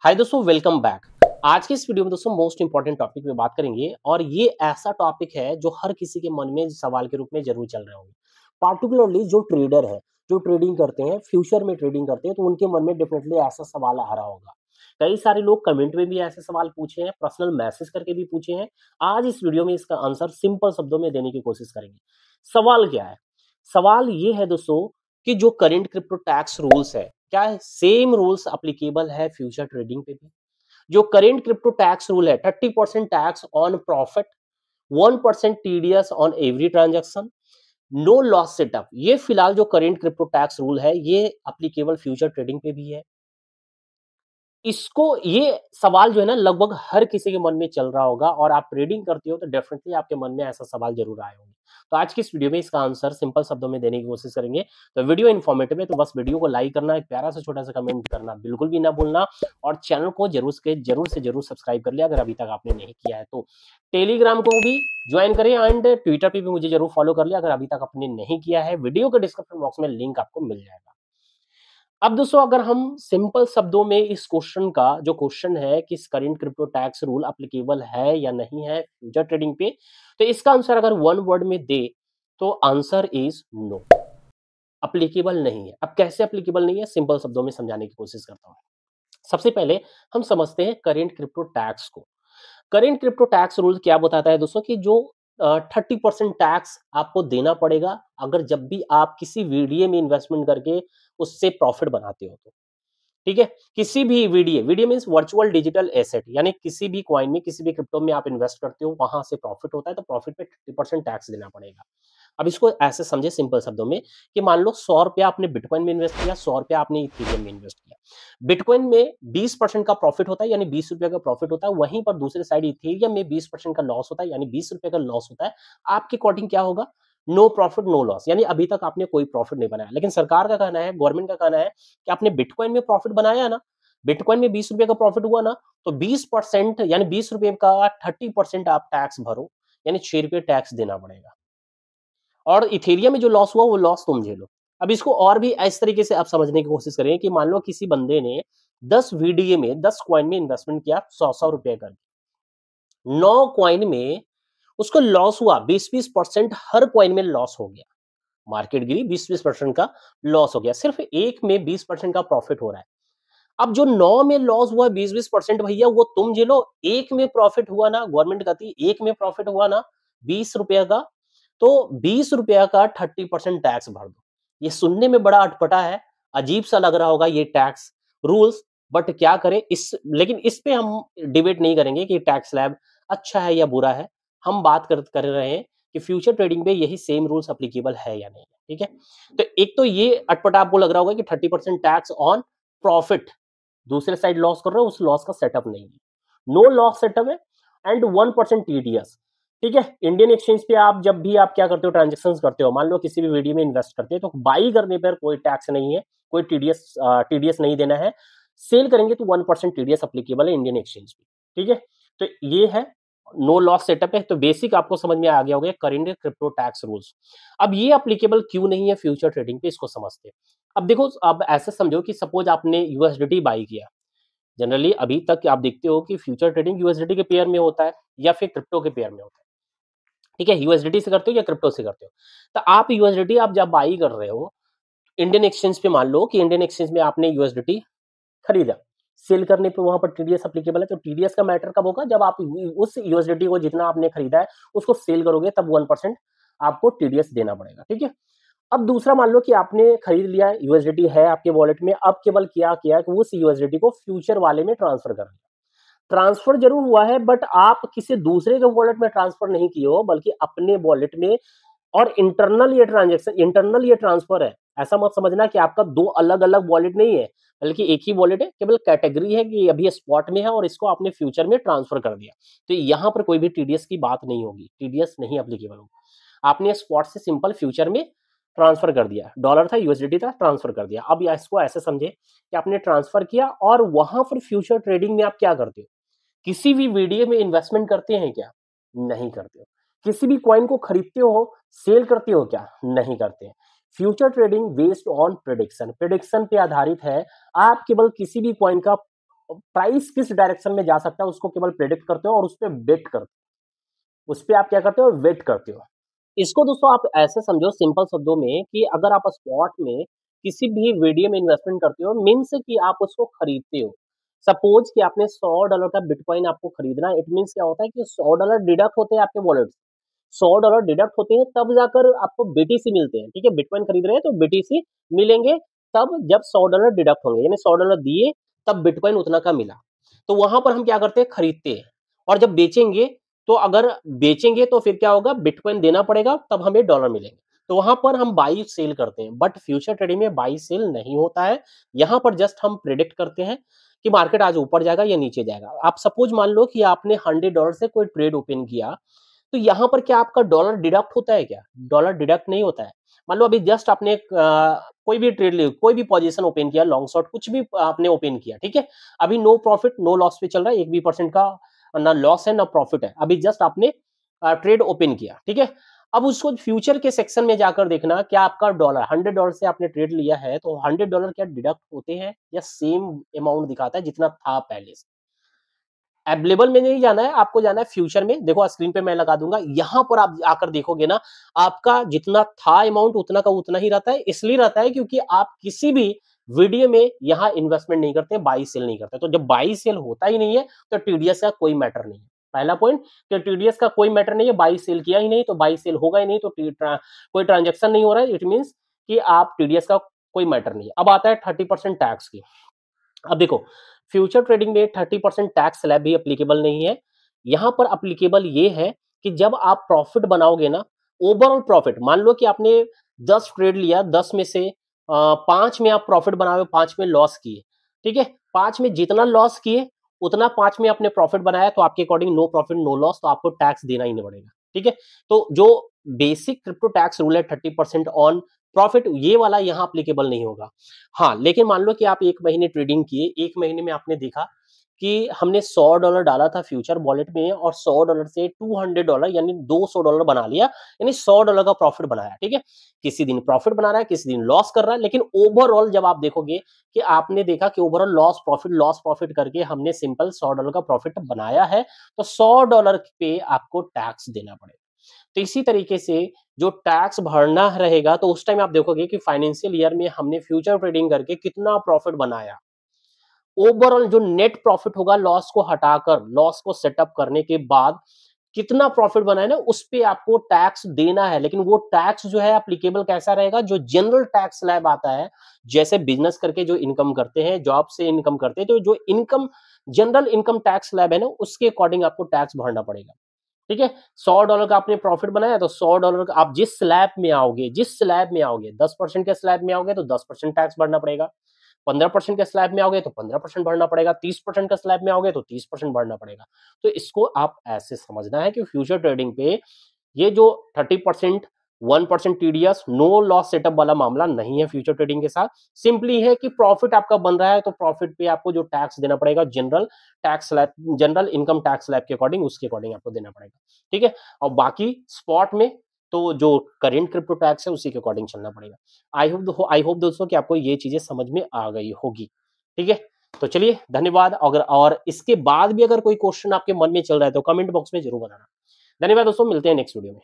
हाय दोस्तों, welcome back. आज के इस वीडियो में दोस्तों मोस्ट इंपॉर्टेंट टॉपिक पे बात करेंगे और ये ऐसा टॉपिक है जो हर किसी के मन में सवाल के रूप में जरूर चल रहे होंगे। पार्टिकुलरली जो ट्रेडर है, जो ट्रेडिंग करते हैं, फ्यूचर में ट्रेडिंग करते हैं, तो उनके मन में डेफिनेटली ऐसा सवाल आ रहा होगा। कई सारे लोग कमेंट में भी ऐसे सवाल पूछे हैं, पर्सनल मैसेज करके भी पूछे हैं। आज इस वीडियो में इसका आंसर सिंपल शब्दों में देने की कोशिश करेंगे। सवाल क्या है? सवाल ये है दोस्तों कि जो करंट क्रिप्टो टैक्स रूल्स है, क्या सेम रूल्स एप्लीकेबल है फ्यूचर ट्रेडिंग पे भी? जो करेंट क्रिप्टो टैक्स रूल है 30% tax on profit, 1% TDS on every transaction, no loss setup, ये फिलहाल जो करेंट क्रिप्टो टैक्स रूल है ये एप्लीकेबल फ्यूचर ट्रेडिंग पे भी है। इसको ये सवाल जो है ना लगभग हर किसी के मन में चल रहा होगा और आप ट्रेडिंग करते हो तो डेफिनेटली आपके मन में ऐसा सवाल जरूर आए होंगे। तो आज की इस वीडियो में इसका आंसर सिंपल शब्दों में देने की कोशिश करेंगे। तो वीडियो इन्फॉर्मेटिव है तो बस वीडियो को लाइक करना, एक प्यारा सा छोटा सा कमेंट करना बिल्कुल भी ना भूलना और चैनल को जरूर सब्सक्राइब कर लिया अगर अभी तक आपने नहीं किया है तो। टेलीग्राम को भी ज्वाइन करें एंड ट्विटर पे भी मुझे जरूर फॉलो कर लिया अगर अभी तक आपने नहीं किया है। वीडियो के डिस्क्रिप्शन बॉक्स में लिंक आपको मिल जाएगा। अब दोस्तों अगर हम सिंपल शब्दों में इस क्वेश्चन का जो क्वेश्चन है कि current crypto tax rule applicable है या नहीं है फ्यूचर ट्रेडिंग पे, तो इसका आंसर अगर वन वर्ड में दे तो आंसर इज नो, एप्लीकेबल नहीं है। अब कैसे एप्लीकेबल नहीं है, सिंपल शब्दों में समझाने की कोशिश करता हूँ। सबसे पहले हम समझते हैं करंट क्रिप्टो टैक्स को। करंट क्रिप्टो टैक्स रूल क्या बताता है दोस्तों कि जो 30% टैक्स आपको देना पड़ेगा अगर जब भी आप किसी वीडियो में इन्वेस्टमेंट करके उससे प्रॉफिट बनाते हो तो। ठीक है, किसी भी video video means virtual digital asset, यानी किसी भी कॉइन में किसी भी क्रिप्टो में आप इन्वेस्ट करते हो वहां से प्रॉफिट होता है तो प्रॉफिट पे 30% टैक्स देना पड़ेगा। अब इसको ऐसे समझे सिंपल शब्दों में कि मान लो 100 रुपया आपने बिटकॉइन में इन्वेस्ट किया, 100 रुपया आपने इथेरियम में इन्वेस्ट किया। बिटकॉइन में 20% का प्रॉफिट होता है यानी 20 रुपए का प्रॉफिट होता है, वहीं पर दूसरे साइड इथेरियम में 20% का लॉस होता है यानी 20 रुपए का लॉस होता है। आपके अकॉर्डिंग क्या होगा? नो प्रॉफिट नो लॉस, यानी अभी तक आपने कोई प्रॉफिट नहीं बनाया। लेकिन सरकार का कहना है, गवर्नमेंट का कहना है कि आपने बिटकॉइन में प्रॉफिट बनाया ना, बिटकॉइन में 20 रुपए का प्रॉफिट हुआ ना, तो 20% यानी 20 रुपए का 30% आप टैक्स भरो, यानी 6 रुपए टैक्स देना पड़ेगा। और इथेरियम में जो लॉस हुआ वो लॉस तुम झेलो। अब इसको और भी इस तरीके से आप समझने की कोशिश करें कि मान लो किसी बंदे ने 10 वीडीए में 10 कॉइन में इन्वेस्टमेंट किया 100 रुपए करके, 9 कॉइन में उसको लॉस हुआ, 20% हर कॉइन में लॉस हो गया। मार्केट गिरी, 20% का लॉस हो गया, सिर्फ एक में 20% का प्रॉफिट हो रहा है। अब जो 9 में लॉस हुआ 20% भैया वो तुम झेलो, एक में प्रॉफिट हुआ ना, गवर्नमेंट कहती है एक में प्रॉफिट हुआ ना 20 रुपया का, तो 20 रुपया का 30% टैक्स भर दो। ये सुनने में बड़ा अटपटा है, अजीब सा लग रहा होगा ये टैक्स रूल्स, बट क्या करें लेकिन इस पे हम डिबेट नहीं करेंगे कि टैक्स स्लैब अच्छा है या बुरा है। हम बात कर रहे हैं कि फ्यूचर ट्रेडिंग पे यही सेम रूल्स एप्लीकेबल है या नहीं है। ठीक है, तो एक तो ये अटपटा आपको लग रहा होगा कि 30% टैक्स ऑन प्रॉफिट, दूसरे साइड लॉस कर रहे हो, उस लॉस का सेटअप नहीं है, नो लॉस सेटअप है, एंड 1% टीडीएस। ठीक है, इंडियन एक्सचेंज पे आप जब भी आप क्या करते हो, ट्रांजेक्शन करते हो, मान लो किसी भी वीडियो में इन्वेस्ट करते हैं तो बाई करने पर कोई टैक्स नहीं है, कोई टीडीएस नहीं देना है। सेल करेंगे तो 1% टीडीएस अप्लीकेबल है इंडियन एक्सचेंज पे। ठीक है, तो ये है नो लॉस सेटअप है। तो बेसिक आपको समझ में आ गया होगा करंट क्रिप्टो टैक्स रूल्स। अब ये अप्लीकेबल क्यों नहीं है फ्यूचर ट्रेडिंग पे, इसको समझते हैं। अब देखो, अब ऐसे समझो कि सपोज आपने यूएसडीटी बाई किया। जनरली अभी तक आप देखते हो कि फ्यूचर ट्रेडिंग यूएसडीटी के पेयर में होता है या फिर क्रिप्टो के पेयर में होता है। ठीक है, यूएसडीटी से करते हो या क्रिप्टो से करते हो। तो आप यूएसडीटी आप जब बाई कर रहे हो इंडियन एक्सचेंज पे, मान लो कि इंडियन एक्सचेंज में आपने यूएसडीटी खरीदा, सेल करने पे वहां पर टीडीएस एप्लीकेबल है। तो टीडीएस का मैटर कब होगा? जब आप उस यूएसडीटी को जितना आपने खरीदा है उसको सेल करोगे तब 1% आपको टीडीएस देना पड़ेगा। ठीक है, अब दूसरा मान लो कि आपने खरीद लिया, यूएसडीटी है आपके वॉलेट में, अब केवल क्या किया कि उस यूएसडीटी को फ्यूचर वाले में ट्रांसफर कर दिया। ट्रांसफर जरूर हुआ है बट आप किसी दूसरे के वॉलेट में ट्रांसफर नहीं किए हो बल्कि अपने वॉलेट में। और इंटरनल ये ट्रांजेक्शन, इंटरनल ये ट्रांसफर है। ऐसा मत समझना कि आपका दो अलग अलग वॉलेट नहीं है, बल्कि एक ही वॉलेट है, केवल कैटेगरी है कि अभी स्पॉट में है और इसको आपने फ्यूचर में ट्रांसफर कर दिया। तो यहाँ पर कोई भी टीडीएस की बात नहीं होगी, टीडीएस नहीं एप्लीकेबल होगा। आपने स्पॉट से सिंपल फ्यूचर में ट्रांसफर कर दिया, डॉलर था यूएसडीटी था, ट्रांसफर कर दिया। अब इसको ऐसे समझे कि आपने ट्रांसफर किया और वहां पर फ्यूचर ट्रेडिंग में आप क्या करते हो? किसी भी वीडियो में इन्वेस्टमेंट करते हैं क्या? नहीं करते हो। किसी भी कॉइन को खरीदते हो, सेल करते हो क्या? नहीं करते हैं। Future trading based on prediction, prediction पे आधारित है। आप केवल किसी भी कॉइन का प्राइस किस डायरेक्शन में जा सकता है उसको केवल प्रेडिक्ट करते हो और उस पे बेट करते हो, उस पे आप क्या करते हो, वेट करते हो। इसको दोस्तों आप ऐसे समझो सिंपल शब्दों में कि अगर आप स्पॉट में किसी भी वीडियो में इन्वेस्टमेंट करते हो मीन्स कि आप उसको खरीदते हो। सपोज कि आपने $100 का बिटकॉइन आपको खरीदना है, इट मीन्स क्या होता है कि $100 डिडक्ट होते हैं आपके वॉलेट से। $100 डिडक्ट होते हैं तब जाकर आपको बीटीसी मिलते हैं, ठीक है? बिटकॉइन खरीद रहे हैं तो बीटीसी मिलेंगे तब जब $100 डिडक्ट होंगे, यानी $100 दिए तब बिटकॉइन उतना का मिला। तो वहां पर हम क्या करते हैं, खरीदते हैं। और जब बेचेंगे तो अगर बेचेंगे तो फिर क्या होगा, बिटकॉइन देना पड़ेगा तब हमें डॉलर मिलेंगे। तो वहां पर हम बाई सेल करते हैं, बट फ्यूचर ट्रेडिंग में बाई सेल नहीं होता है। यहां पर जस्ट हम प्रिडिक्ट करते हैं कि मार्केट आज ऊपर जाएगा या नीचे जाएगा। आप सपोज मान लो कि आपने $100 से कोई ट्रेड ओपन किया, तो यहाँ पर क्या आपका डॉलर डिडक्ट होता है क्या? डॉलर डिडक्ट नहीं होता है। मान लो अभी जस्ट आपने कोई भी ट्रेड ले, कोई भी पोजीशन ओपन किया, लॉन्ग शॉर्ट कुछ भी आपने ओपन किया, ठीक है? अभी नो प्रॉफिट नो लॉस पे चल रहा है, 1 भी परसेंट का ना लॉस है ना प्रॉफिट है। अभी जस्ट आपने ट्रेड ओपन किया, ठीक है? अब उसको फ्यूचर के सेक्शन में जाकर देखना क्या आपका डॉलर $100 से आपने ट्रेड लिया है तो $100 क्या डिडक्ट होते हैं या सेम अमाउंट दिखाता है जितना था पहले से? अवेलेबल में नहीं जाना है, आपको जाना है फ्यूचर में। देखो स्क्रीन पे मैं लगा दूंगा, यहां पर आप आकर देखोगे ना, आपका जितना था अमाउंट उतना का उतना ही रहता है। इसलिए रहता है क्योंकि आप किसी भी वीडियो में यहां इन्वेस्टमेंट नहीं करते, बाई सेल नहीं करते। तो जब बाई सेल होता ही नहीं है तो टीडीएस का कोई मैटर नहीं है। पहला पॉइंट कि टीडीएस का कोई मैटर नहीं है, बाई सेल किया ही नहीं तो बाई सेल होगा ही नहीं, तो कोई ट्रांजेक्शन नहीं हो रहा है, इट मीन्स कि आप टीडीएस का कोई मैटर नहीं है। अब आता है 30% टैक्स की। अब देखो फ्यूचर ट्रेडिंग में 30% टैक्स स्लैब भी एप्लीकेबल नहीं है। यहां पर एप्लीकेबल ये है कि जब आप प्रॉफिट बनाओगे ना, ओवरऑल प्रॉफिट, मान लो कि आपने 10 ट्रेड लिया, 10 में से 5 में आप प्रॉफिट बनाए, 5 में लॉस किए, ठीक है? 5 में जितना लॉस किए उतना 5 में आपने प्रॉफिट बनाया, तो आपके according no profit no loss, तो आपको टैक्स देना ही नहीं पड़ेगा, ठीक है? तो जो बेसिक क्रिप्टो टैक्स रूल है 30% ऑन प्रॉफिट, ये वाला यहाँ एप्लीकेबल नहीं होगा। हाँ, लेकिन मान लो कि आप 1 महीने ट्रेडिंग किए, 1 महीने में आपने देखा कि हमने $100 डाला था फ्यूचर वॉलेट में और $100 से $200 यानी $200 बना लिया, यानी $100 का प्रॉफिट बनाया, ठीक है? किसी दिन प्रॉफिट बना रहा है, किसी दिन लॉस कर रहा है, लेकिन ओवरऑल जब आप देखोगे कि आपने देखा कि ओवरऑल लॉस प्रॉफिट करके हमने सिंपल $100 का प्रॉफिट बनाया है, तो $100 पे आपको टैक्स देना पड़ेगा। तो इसी तरीके से जो टैक्स भरना रहेगा, तो उस टाइम आप देखोगे कि फाइनेंशियल ईयर में हमने फ्यूचर ट्रेडिंग करके कितना प्रॉफिट बनाया। ओवरऑल जो नेट प्रॉफिट होगा, लॉस को हटाकर, लॉस को सेटअप करने के बाद कितना प्रॉफिट बना है ना, उस पे आपको टैक्स देना है। लेकिन वो टैक्स जो है एप्लीकेबल कैसा रहेगा, जो जनरल टैक्स स्लैब आता है, जैसे बिजनेस करके जो इनकम करते हैं, जॉब से इनकम करते हैं, तो जो income general income tax slab है ना, उसके अकॉर्डिंग आपको टैक्स भरना पड़ेगा। ठीक है? $100 का आपने प्रॉफिट बनाया तो $100 का आप जिस स्लैब में आओगे, 10% के स्लैब में आओगे तो 10% टैक्स भरना पड़ेगा। 15% के स्लैब में आओगे तो 15% भरना पड़ेगा। 30% का स्लैब में आओगे तो 30% भरना पड़ेगा। तो इसको आप ऐसे समझना है कि फ्यूचर ट्रेडिंग पे ये जो 30% 1% टीडीएस नो लॉस सेटअप वाला मामला नहीं है फ्यूचर ट्रेडिंग के साथ। सिंपली है कि प्रॉफिट आपका बन रहा है तो प्रॉफिट पे आपको जो टैक्स देना पड़ेगा, जनरल इनकम टैक्स स्लैब के अकॉर्डिंग, उसके अकॉर्डिंग आपको देना पड़ेगा। ठीक है? और बाकी स्पॉट में तो जो करंट क्रिप्टो टैक्स है उसी के अकॉर्डिंग चलना पड़ेगा। आई होप दोस्तों कि आपको ये चीजें समझ में आ गई होगी। ठीक है? तो चलिए धन्यवाद। अगर और इसके बाद भी अगर कोई क्वेश्चन आपके मन में चल रहा है तो कमेंट बॉक्स में जरूर बताना। धन्यवाद दोस्तों, मिलते हैं नेक्स्ट वीडियो में।